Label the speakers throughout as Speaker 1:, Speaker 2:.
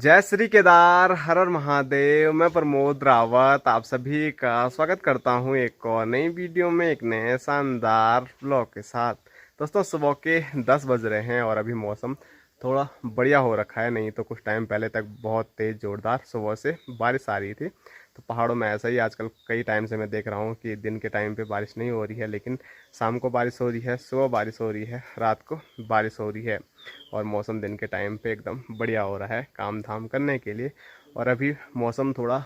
Speaker 1: जय श्री केदार, हर हर महादेव। मैं प्रमोद रावत आप सभी का स्वागत करता हूं एक और नई वीडियो में, एक नए शानदार ब्लॉग के साथ। दोस्तों सुबह के 10 बज रहे हैं और अभी मौसम थोड़ा बढ़िया हो रखा है। नहीं तो कुछ टाइम पहले तक बहुत तेज़ ज़ोरदार सुबह से बारिश आ रही थी। तो पहाड़ों में ऐसा ही आजकल कई टाइम से मैं देख रहा हूँ कि दिन के टाइम पे बारिश नहीं हो रही है, लेकिन शाम को बारिश हो रही है, सुबह बारिश हो रही है, रात को बारिश हो रही है। और मौसम दिन के टाइम पे एकदम बढ़िया हो रहा है काम धाम करने के लिए। और अभी मौसम थोड़ा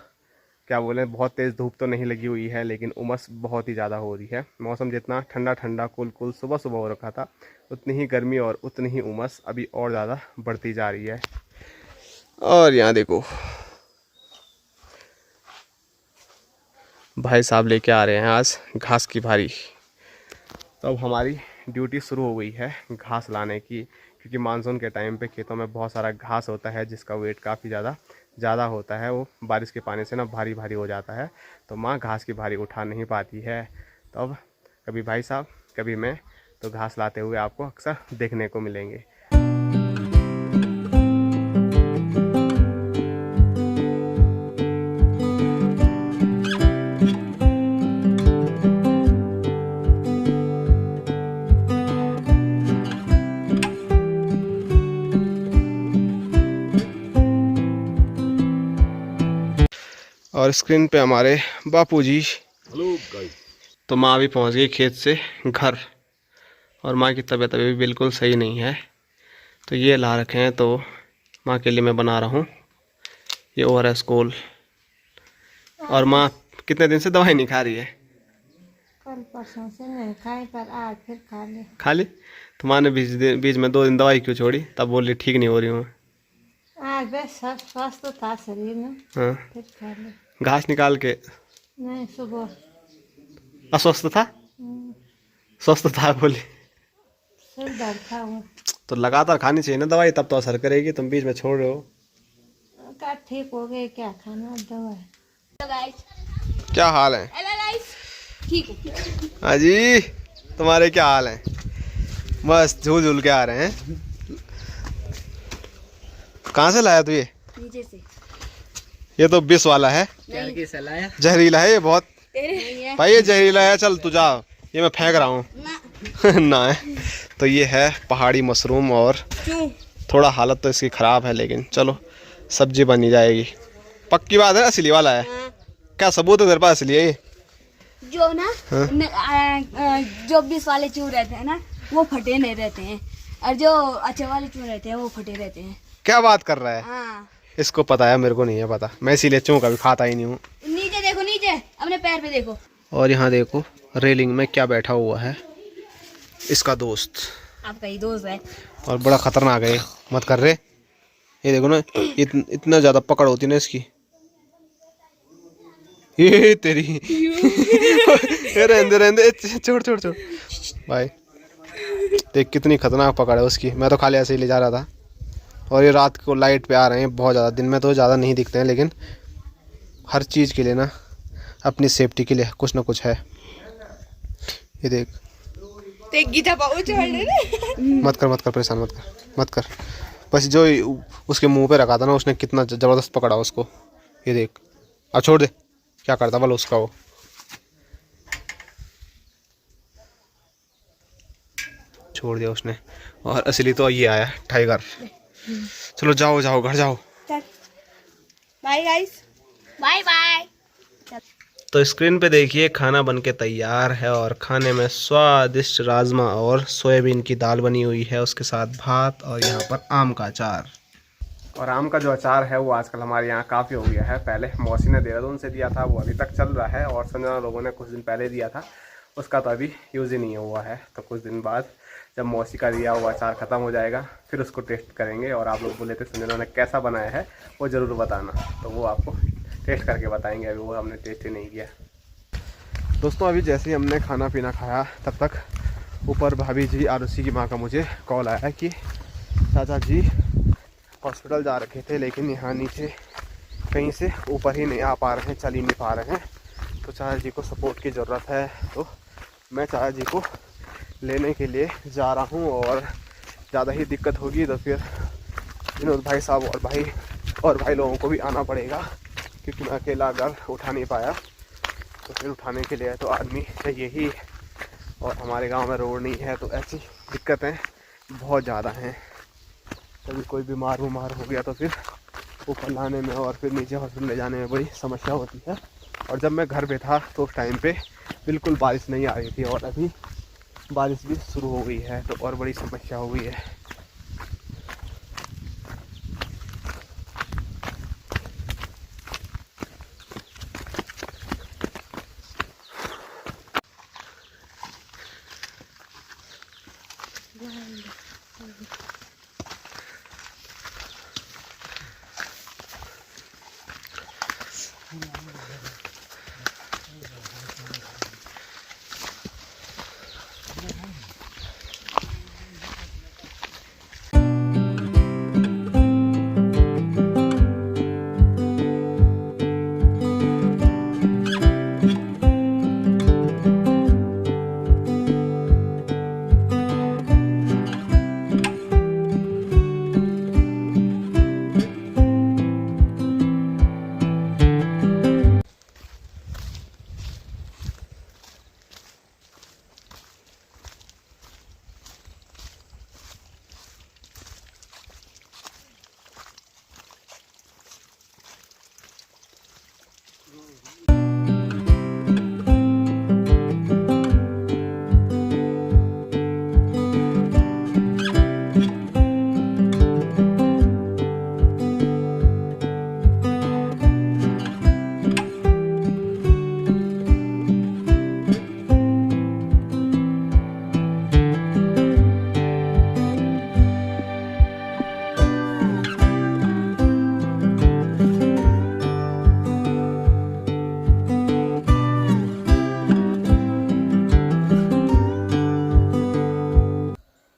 Speaker 1: क्या बोलें, बहुत तेज़ धूप तो नहीं लगी हुई है, लेकिन उमस बहुत ही ज़्यादा हो रही है। मौसम जितना ठंडा ठंडा कूल कूल सुबह सुबह हो रखा था, उतनी ही गर्मी और उतनी ही उमस अभी और ज़्यादा बढ़ती जा रही है। और यहाँ देखो भाई साहब लेके आ रहे हैं आज घास की भारी। तो अब हमारी ड्यूटी शुरू हो गई है घास लाने की, क्योंकि मानसून के टाइम पे खेतों में बहुत सारा घास होता है जिसका वेट काफ़ी ज़्यादा होता है। वो बारिश के पानी से ना भारी भारी हो जाता है, तो माँ घास की भारी उठा नहीं पाती है। तो अब कभी भाई साहब कभी मैं तो घास लाते हुए आपको अक्सर देखने को मिलेंगे। और स्क्रीन पे हमारे बापूजी।
Speaker 2: Hello guys.
Speaker 1: तो माँ भी पहुँच गई खेत से घर, और माँ की तबीयत अभी भी बिल्कुल सही नहीं है। तो ये ला रखे हैं, तो माँ के लिए मैं बना रहा हूँ ये ORS कोल। और माँ कितने दिन से दवाई नहीं खा रही है?
Speaker 3: कल परसों से नहीं खाई, पर आज फिर
Speaker 1: खा ली। तो माँ ने बीच में 2 दिन दवाई क्यों छोड़ी? तब बोल रही ठीक नहीं हो रही हूँ।
Speaker 3: आज बस स्वस्थ था शरीर में,
Speaker 1: हाँ,
Speaker 3: फिर खा ली।
Speaker 1: घास निकाल के
Speaker 3: नहीं, सुबह
Speaker 1: अस्वस्थ था, स्वस्थ था बोली।
Speaker 3: सिर दर्द था वो।
Speaker 1: तो लगातार खानी चाहिए ना दवाई, तब तो असर करेगी। तुम बीच में छोड़ रहे हो।
Speaker 3: का ठीक हो गए, क्या खाना दवाई।
Speaker 1: क्या हाल है?
Speaker 3: ठीक है।
Speaker 1: हाँ जी, तुम्हारे क्या हाल हैं? बस झूल झूल के आ रहे हैं। कहाँ से लाया तू ये?
Speaker 3: नीचे से।
Speaker 1: ये तो विष वाला है, जहरीला है ये बहुत। भाई ये जहरीला है, चल तू जा, ये मैं फेंक रहा हूँ। ना है। तो ये है पहाड़ी मशरूम, और थोड़ा हालत तो इसकी ख़राब है, लेकिन चलो सब्जी बनी जाएगी। पक्की बात है असली वाला है? क्या सबूत है तेरे पास असली है ये?
Speaker 4: जो ना जो 20 वाले चूर रहते हैं ना, वो फटे नहीं रहते हैं, और जो अच्छे वाले चूर रहते हैं वो फटे रहते हैं।
Speaker 1: क्या बात कर रहा है?
Speaker 4: हाँ।
Speaker 1: इसको पता है, मेरे को नहीं है पता। मैं इसीलिए चूँ कभी खाता ही नहीं हूँ।
Speaker 4: नीचे देखो, नीचे अपने पैर पे देखो।
Speaker 1: और यहाँ देखो रेलिंग में क्या बैठा हुआ है, इसका दोस्त।
Speaker 4: आपका ही दोस्त है।
Speaker 1: और बड़ा खतरनाक है, मत कर रहे। ये देखो ना, इतना ज़्यादा पकड़ होती है ना इसकी। ये तेरी रहने छोड़ छोड़ छोड़ भाई। देख कितनी खतरनाक पकड़ है उसकी। मैं तो खाली ऐसे ही ले जा रहा था। और ये रात को लाइट पे आ रहे हैं बहुत ज़्यादा, दिन में तो ज़्यादा नहीं दिखते हैं, लेकिन हर चीज़ के लिए ना, अपनी सेफ्टी के लिए कुछ ना कुछ है। ये देख, मत कर परेशान मत कर। बस जो उसके मुंह पे रखा था ना उसने, कितना ज़बरदस्त पकड़ा उसको। ये देख, अब छोड़ दे, क्या करता बोल उसका वो। छोड़ दिया उसने। और असली तो ये आया टाइगर। चलो जाओ जाओ घर जाओ।
Speaker 4: Bye guys, bye bye.
Speaker 1: तो स्क्रीन पे देखिए खाना बनके तैयार है, और खाने में स्वादिष्ट राजमा और सोयाबीन की दाल बनी हुई है, उसके साथ भात, और यहाँ पर आम का अचार। और आम का जो अचार है वो आजकल हमारे यहाँ काफ़ी हो गया है। पहले मौसी ने देहरादून से दिया था, वो अभी तक चल रहा है, और संजना लोगों ने कुछ दिन पहले दिया था, उसका तो अभी यूज़ ही नहीं हुआ है। तो कुछ दिन बाद जब मौसी का दिया हुआ अचार ख़त्म हो जाएगा, फिर उसको टेस्ट करेंगे। और आप लोग बोले थे संजना ने कैसा बनाया है वो ज़रूर बताना, तो वो आपको टेस्ट करके बताएंगे। अभी वो हमने टेस्ट ही नहीं किया। दोस्तों अभी जैसे ही हमने खाना पीना खाया, तब तक ऊपर भाभी जी आरुषि की माँ का मुझे कॉल आया कि चाचा जी हॉस्पिटल जा रखे थे, लेकिन यहाँ नीचे कहीं से ऊपर ही नहीं आ पा रहे हैं, चल ही नहीं पा रहे हैं। तो चाचा जी को सपोर्ट की ज़रूरत है। तो मैं चाचा जी को लेने के लिए जा रहा हूँ, और ज़्यादा ही दिक्कत होगी तो फिर विनोद भाई साहब और भाई और भाई लोगों को भी आना पड़ेगा क्योंकि मैं अकेला अगर उठा नहीं पाया तो फिर उठाने के लिए तो आदमी चाहिए ही। और हमारे गांव में रोड नहीं है तो ऐसी दिक्कतें बहुत ज़्यादा हैं। कभी कोई बीमार हो गया तो फिर ऊपर लाने में और फिर नीचे हॉस्पिटल ले जाने में बड़ी समस्या होती है। और जब मैं घर पे था तो उस टाइम पे बिल्कुल बारिश नहीं आ रही थी और अभी बारिश भी शुरू हो गई है तो और बड़ी समस्या हो गई है।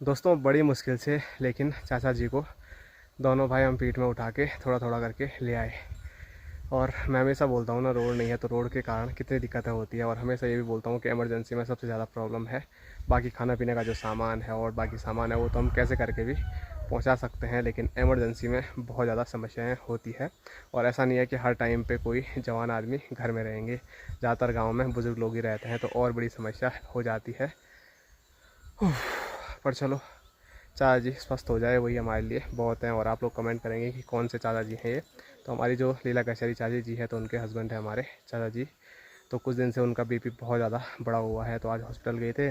Speaker 1: दोस्तों बड़ी मुश्किल से लेकिन चाचा जी को दोनों भाई हम पीठ में उठा के थोड़ा थोड़ा करके ले आए। और मैं हमेशा बोलता हूँ ना, रोड नहीं है तो रोड के कारण कितनी दिक्कतें होती है। और हमेशा ये भी बोलता हूँ कि इमरजेंसी में सबसे ज़्यादा प्रॉब्लम है। बाकी खाना पीने का जो सामान है और बाकी सामान है वो तो हम कैसे करके भी पहुंचा सकते हैं, लेकिन इमरजेंसी में बहुत ज़्यादा समस्याएं होती है। और ऐसा नहीं है कि हर टाइम पे कोई जवान आदमी घर में रहेंगे, ज़्यादातर गाँव में बुज़ुर्ग लोग ही रहते हैं तो और बड़ी समस्या हो जाती है। पर चलो चाचा जी स्वस्थ हो जाए वही हमारे लिए बहुत हैं। और आप लोग कमेंट करेंगे कि कौन से चाचा जी हैं ये, तो हमारी जो लीला कचहरी चाची जी है तो उनके हस्बैंड है हमारे चाचा जी। तो कुछ दिन से उनका बीपी बहुत ज़्यादा बढ़ा हुआ है तो आज हॉस्पिटल गए थे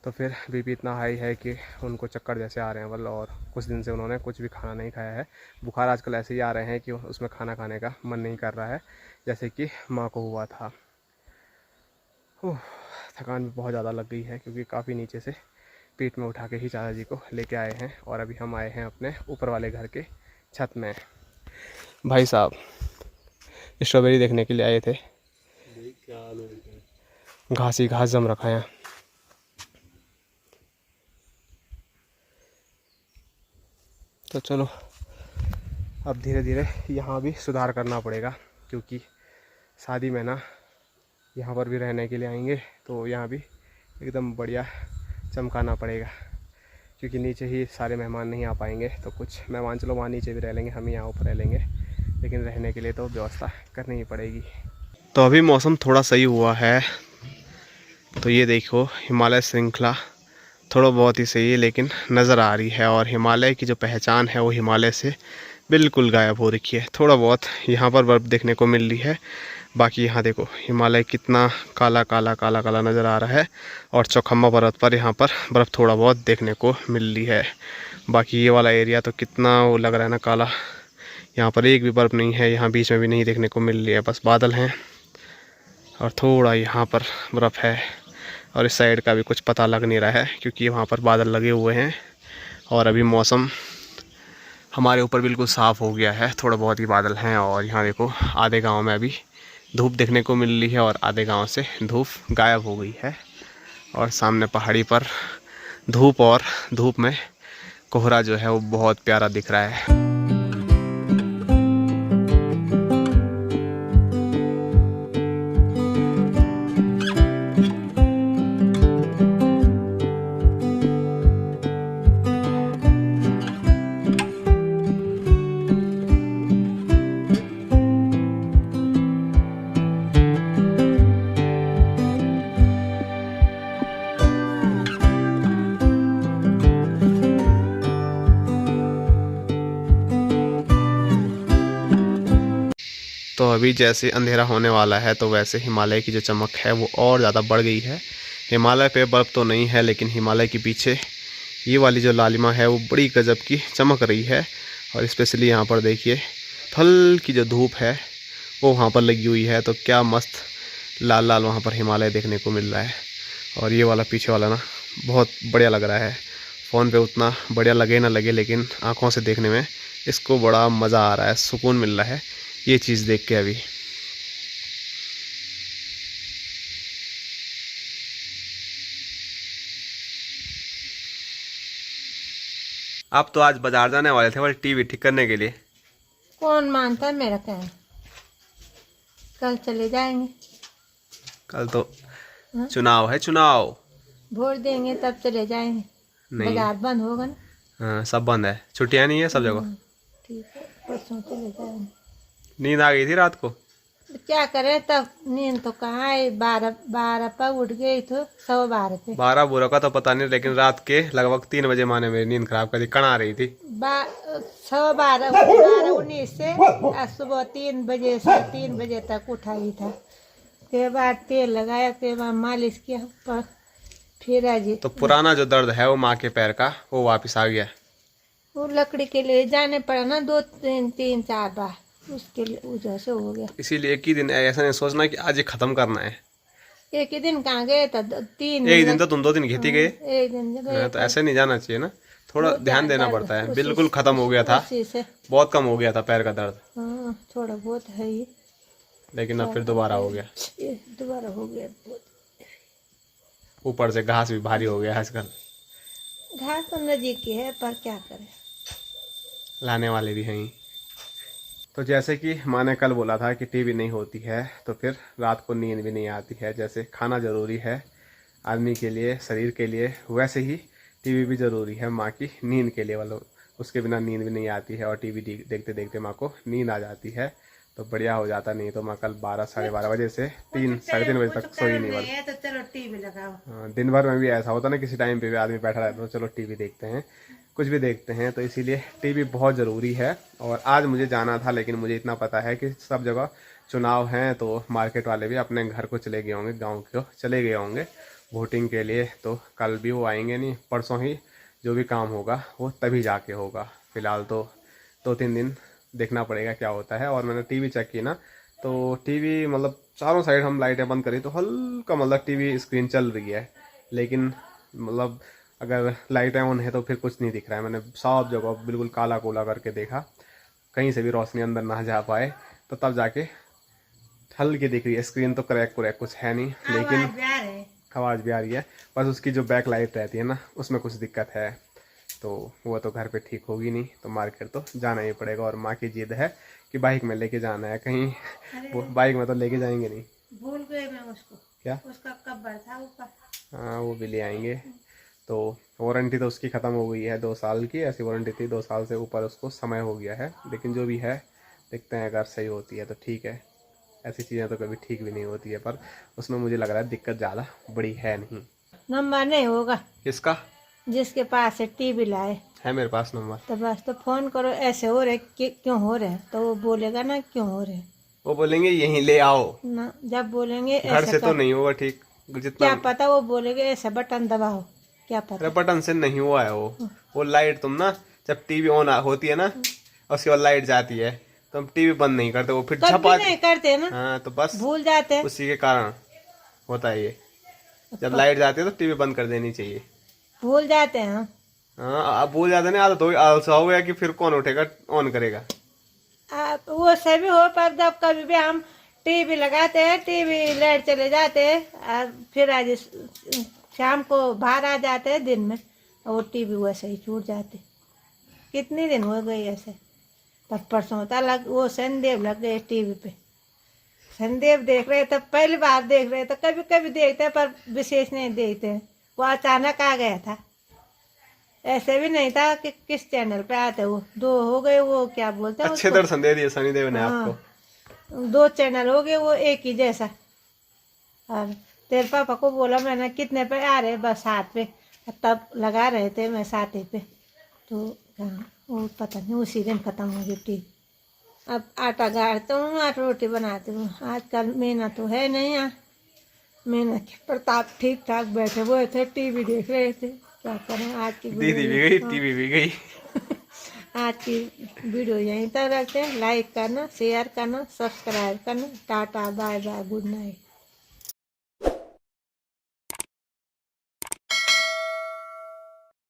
Speaker 1: तो फिर बीपी इतना हाई है कि उनको चक्कर जैसे आ रहे हैं बल्कि। और कुछ दिन से उन्होंने कुछ भी खाना नहीं खाया है। बुखार आजकल ऐसे ही आ रहे हैं कि उसमें खाना खाने का मन नहीं कर रहा है जैसे कि माँ को हुआ था। थकान भी बहुत ज़्यादा लग गई है क्योंकि काफ़ी नीचे से पीठ में उठा के ही चाचा जी को लेके आए हैं। और अभी हम आए हैं अपने ऊपर वाले घर के छत में। भाई साहब स्ट्रॉबेरी देखने के लिए आए थे, घास ही घास जम रखा है। तो चलो अब धीरे धीरे यहाँ भी सुधार करना पड़ेगा क्योंकि शादी में ना यहाँ पर भी रहने के लिए आएंगे तो यहाँ भी एकदम बढ़िया चमकाना पड़ेगा क्योंकि नीचे ही सारे मेहमान नहीं आ पाएंगे। तो कुछ मेहमान चलो वहाँ नीचे भी रह लेंगे, हम यहाँ ऊपर रह लेंगे, लेकिन रहने के लिए तो व्यवस्था करनी ही पड़ेगी। तो अभी मौसम थोड़ा सही हुआ है तो ये देखो हिमालय श्रृंखला थोड़ा बहुत ही सही है लेकिन नज़र आ रही है। और हिमालय की जो पहचान है वो हिमालय से बिल्कुल गायब हो रखी है। थोड़ा बहुत यहाँ पर बर्फ़ देखने को मिल रही है, बाकी यहाँ देखो हिमालय कितना काला काला काला काला नज़र आ रहा है। और चौखम्बा पर्वत पर यहाँ पर बर्फ़ थोड़ा बहुत देखने को मिल रही है। बाकी ये वाला एरिया तो कितना वो लग रहा है ना काला, यहाँ पर एक भी बर्फ़ नहीं है, यहाँ बीच में भी नहीं देखने को मिल रही है, बस बादल हैं और थोड़ा यहाँ पर बर्फ़ है। और इस साइड का भी कुछ पता लग नहीं रहा है क्योंकि वहाँ पर बादल लगे हुए हैं। और अभी मौसम हमारे ऊपर बिल्कुल साफ़ हो गया है, थोड़ा बहुत ही बादल हैं। और यहाँ देखो आधे गांव में अभी धूप देखने को मिल रही है और आधे गांव से धूप गायब हो गई है। और सामने पहाड़ी पर धूप और धूप में कोहरा जो है वो बहुत प्यारा दिख रहा है। तो अभी जैसे अंधेरा होने वाला है तो वैसे हिमालय की जो चमक है वो और ज़्यादा बढ़ गई है। हिमालय पे बर्फ़ तो नहीं है, लेकिन हिमालय के पीछे ये वाली जो लालिमा है वो बड़ी गजब की चमक रही है। और स्पेशली यहाँ पर देखिए हल्की जो धूप है वो वहाँ पर लगी हुई है, तो क्या मस्त लाल लाल वहाँ पर हिमालय देखने को मिल रहा है। और ये वाला पीछे वाला ना बहुत बढ़िया लग रहा है। फ़ोन पे उतना बढ़िया लगे ना लगे, लेकिन आँखों से देखने में इसको बड़ा मज़ा आ रहा है, सुकून मिल रहा है ये चीज़ देख के। अभी आप तो आज बाजार जाने वाले थे, बस टीवी ठीक करने के लिए।
Speaker 3: कौन मानता है मेरा कहना? कल चले जाएंगे।
Speaker 1: कल तो चुनाव है, चुनाव
Speaker 3: वोट देंगे तब चले जाएंगे।
Speaker 1: नहीं,
Speaker 3: बाजार बंद होगा ना।
Speaker 1: हाँ सब बंद है, छुट्टियाँ नहीं है सब जगह।
Speaker 3: ठीक है, परसों चले जाएंगे।
Speaker 1: नींद आ गई थी रात को?
Speaker 3: तो क्या करें, तब नींद तो कहाँ है। 12 पर उठ गई तो 12:15 पे।
Speaker 1: 12 बुरा का तो पता नहीं, लेकिन रात के लगभग 3 बजे माँ ने मेरी नींद खराब कर दी, कण आ रही थी।
Speaker 3: 12:19 से सुबह 3 बजे से 3 बजे तक उठाई था। के बाद तेल लगाया, के बाद मालिश किया, पर फिर आज
Speaker 1: तो पुराना जो दर्द है वो माँ के पैर का वो वापस आ गया।
Speaker 3: वो लकड़ी के लिए जाने पड़ा ना 2-3-4 बार, उसके लिए वजह से हो गया।
Speaker 1: इसीलिए एक ही दिन ऐसा नहीं सोचना कि आज ये खत्म करना है।
Speaker 3: एक ही दिन कहाँ गए था, 3
Speaker 1: एक दिन तो तुम 2 दिन खेती गए।
Speaker 3: एक दिन गए
Speaker 1: तो ऐसे नहीं जाना चाहिए ना, थोड़ा ध्यान देना पड़ता है। बिल्कुल खत्म हो गया था,
Speaker 3: उसी से।
Speaker 1: बहुत कम हो गया था पैर का दर्द,
Speaker 3: हाँ थोड़ा बहुत है ये,
Speaker 1: लेकिन अब फिर दोबारा हो गया।
Speaker 3: ये दोबारा हो गया बहुत।
Speaker 1: ऊपर से घास भी भारी हो गया आजकल।
Speaker 3: घास तो नजीक की है, पर क्या करें,
Speaker 1: लाने वाले भी हैं। तो जैसे कि माँ ने कल बोला था कि टीवी नहीं होती है तो फिर रात को नींद भी नहीं आती है। जैसे खाना ज़रूरी है आदमी के लिए, शरीर के लिए, वैसे ही टीवी भी ज़रूरी है माँ की नींद के लिए। वालों उसके बिना नींद भी नहीं आती है, और टीवी देखते देखते माँ को नींद आ जाती है तो बढ़िया हो जाता। नहीं तो माँ कल 12-12:30 बजे से 3-3:30 बजे तक सोई नहीं बनी।
Speaker 3: तो चलो टीवी लगाओ।
Speaker 1: हाँ, दिन भर में भी ऐसा होता ना, किसी टाइम पे भी आदमी बैठा रहता है तो चलो टीवी देखते हैं, कुछ भी देखते हैं। तो इसीलिए टीवी बहुत ज़रूरी है। और आज मुझे जाना था, लेकिन मुझे इतना पता है कि सब जगह चुनाव हैं, तो मार्केट वाले भी अपने घर को चले गए होंगे, गांव को चले गए होंगे वोटिंग के लिए। तो कल भी वो आएंगे नहीं, परसों ही जो भी काम होगा वो तभी जाके होगा। फ़िलहाल तो 2-3 दिन देखना पड़ेगा क्या होता है। और मैंने टीवी चेक की ना, तो टीवी मतलब चारों साइड हम लाइटें बंद करी तो हल्का मतलब टीवी स्क्रीन चल रही है, लेकिन मतलब अगर लाइटें ऑन है तो फिर कुछ नहीं दिख रहा है। मैंने सब जगह बिल्कुल काला कोला करके देखा, कहीं से भी रोशनी अंदर ना जा पाए, तो तब जाके हल्की दिख रही है स्क्रीन। तो क्रैक कुछ है नहीं, लेकिन आवाज़ भी आ रही है। बस उसकी जो बैक लाइट रहती है ना, उसमें कुछ दिक्कत है, तो वो तो घर पे ठीक होगी नहीं, तो मार्केट तो जाना ही पड़ेगा। और माँ की जिद है कि बाइक में लेके जाना है कहीं, वो बाइक में तो लेके जाएंगे नहीं।
Speaker 3: भूल गए मैं उसको,
Speaker 1: क्या
Speaker 3: उसका कब्बर था ऊपर।
Speaker 1: हाँ वो भी ले आएंगे। तो वारंटी तो उसकी ख़त्म हो गई है, 2 साल की ऐसी वारंटी थी, 2 साल से ऊपर उसको समय हो गया है। लेकिन जो भी है देखते हैं, अगर सही होती है तो ठीक है। ऐसी चीज़ें तो कभी ठीक भी नहीं होती है, पर उसमें मुझे लग रहा है दिक्कत ज़्यादा बड़ी है नहीं।
Speaker 3: नंबर नहीं होगा
Speaker 1: किसका?
Speaker 3: जिसके पास है टीवी लाए
Speaker 1: है मेरे पास नंबर।
Speaker 3: तो बस तो फोन करो, ऐसे हो रहे क्यों हो रहे, तो वो बोलेगा ना क्यों हो रहे
Speaker 1: वो बोलेंगे यहीं ले आओ
Speaker 3: ना। जब बोलेंगे
Speaker 1: घर से तो नहीं होगा ठीक, जितना
Speaker 3: क्या पता वो बोलेंगे ऐसा बटन दबाओ, क्या पता।
Speaker 1: बटन से नहीं हुआ है वो लाइट। तुम ना जब टीवी ऑन होती है ना, उसके बाद लाइट जाती है तो हम टीवी बंद नहीं करते, वो फिर झपा
Speaker 3: नहीं करते ना।
Speaker 1: हाँ तो बस
Speaker 3: भूल जाते हैं,
Speaker 1: उसी के कारण होता है ये। जब लाइट जाती है तो टीवी बंद कर देनी चाहिए।
Speaker 3: भूल जाते हैं।
Speaker 1: हाँ अब भूल जाते ना, आदत हो आलसा हो गया कि फिर कौन उठेगा ऑन करेगा।
Speaker 3: वो सभी हो, पर जब कभी भी हम टीवी लगाते हैं, टीवी लाइट चले जाते हैं, और फिर आज शाम को बाहर आ जाते हैं दिन में, और वो टीवी वैसे ही छूट जाते। कितने दिन हो गए ऐसे। तब परसों तक वो संदेव लग गए टीवी पे, संदेव देख रहे तब पहली बार देख रहे, तो कभी कभी देखते पर विशेष नहीं देखते। वो अचानक आ गया था, ऐसे भी नहीं था कि किस चैनल पे आते। वो 2 हो गए, वो क्या बोलते हैं
Speaker 1: अच्छे दर्शन दे दिए शनिदेव ने आपको।
Speaker 3: 2 चैनल हो गए, वो एक ही जैसा। और तेरे पापा को बोला मैंने कितने पे आ रहे, बस 7 पे, तब लगा रहे थे मैं 7 पे, तो वो पता नहीं उसी दिन खत्म हो गई टीवी। अब आटा गाड़ता हूँ और रोटी बनाती हूँ। आजकल मेहनत तो है नहीं यहाँ, मेहनत के प्रताप ठीक ठाक बैठे हुए थे, टीवी देख रहे थे। क्या करें, आज की
Speaker 1: दीदी भी गई, टीवी भी गई।
Speaker 3: आज की वीडियो यहीं तक रखते हैं। लाइक करना, शेयर करना, सब्सक्राइब करना। Tata, bye bye, good night.